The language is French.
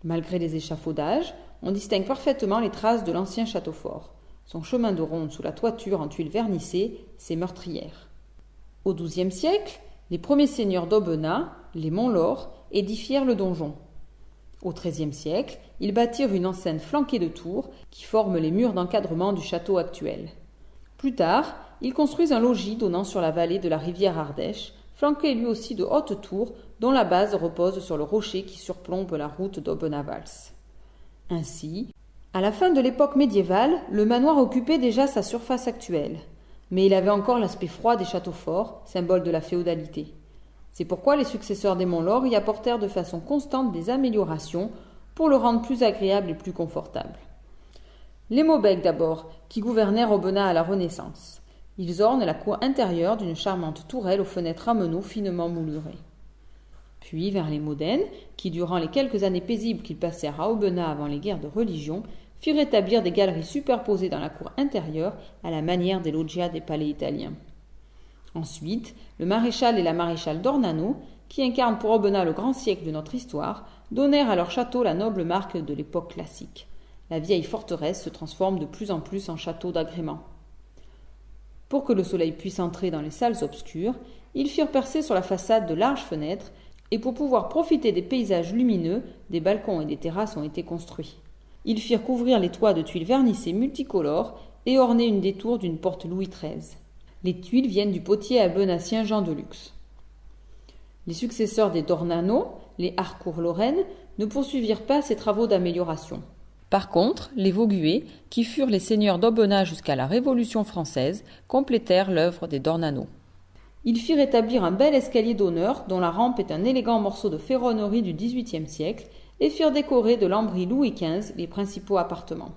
Malgré les échafaudages, on distingue parfaitement les traces de l'ancien château fort. Son chemin de ronde sous la toiture en tuiles vernissées, ses meurtrières. Au XIIe siècle, les premiers seigneurs d'Aubenas, les Montlaur, édifièrent le donjon. Au XIIIe siècle, ils bâtirent une enceinte flanquée de tours qui forment les murs d'encadrement du château actuel. Plus tard, ils construisent un logis donnant sur la vallée de la rivière Ardèche, flanqué lui aussi de hautes tours dont la base repose sur le rocher qui surplombe la route d'Aubenas-Valls. Ainsi, à la fin de l'époque médiévale, le manoir occupait déjà sa surface actuelle, mais il avait encore l'aspect froid des châteaux forts, symbole de la féodalité. C'est pourquoi les successeurs des Montlaur y apportèrent de façon constante des améliorations pour le rendre plus agréable et plus confortable. Les Maubec d'abord, qui gouvernèrent Aubenas à la Renaissance. Ils ornent la cour intérieure d'une charmante tourelle aux fenêtres rameneaux finement moulurées. Puis vers les Modènes, qui durant les quelques années paisibles qu'ils passèrent à Aubenas avant les guerres de religion, firent établir des galeries superposées dans la cour intérieure à la manière des loggias des palais italiens. Ensuite, le maréchal et la maréchale d'Ornano, qui incarnent pour Aubenas le grand siècle de notre histoire, donnèrent à leur château la noble marque de l'époque classique. La vieille forteresse se transforme de plus en plus en château d'agrément. Pour que le soleil puisse entrer dans les salles obscures, ils firent percer sur la façade de larges fenêtres, et pour pouvoir profiter des paysages lumineux, des balcons et des terrasses ont été construits. Ils firent couvrir les toits de tuiles vernissées multicolores et orner une des tours d'une porte Louis XIII. Les tuiles viennent du potier aubenassien Jean de Lux. Les successeurs des d'Ornano, les Harcourt-Lorraine, ne poursuivirent pas ces travaux d'amélioration. Par contre, les Vauguet, qui furent les seigneurs d'Aubenas jusqu'à la Révolution française, complétèrent l'œuvre des d'Ornano. Ils firent établir un bel escalier d'honneur dont la rampe est un élégant morceau de ferronnerie du XVIIIe siècle et firent décorer de lambris Louis XV les principaux appartements.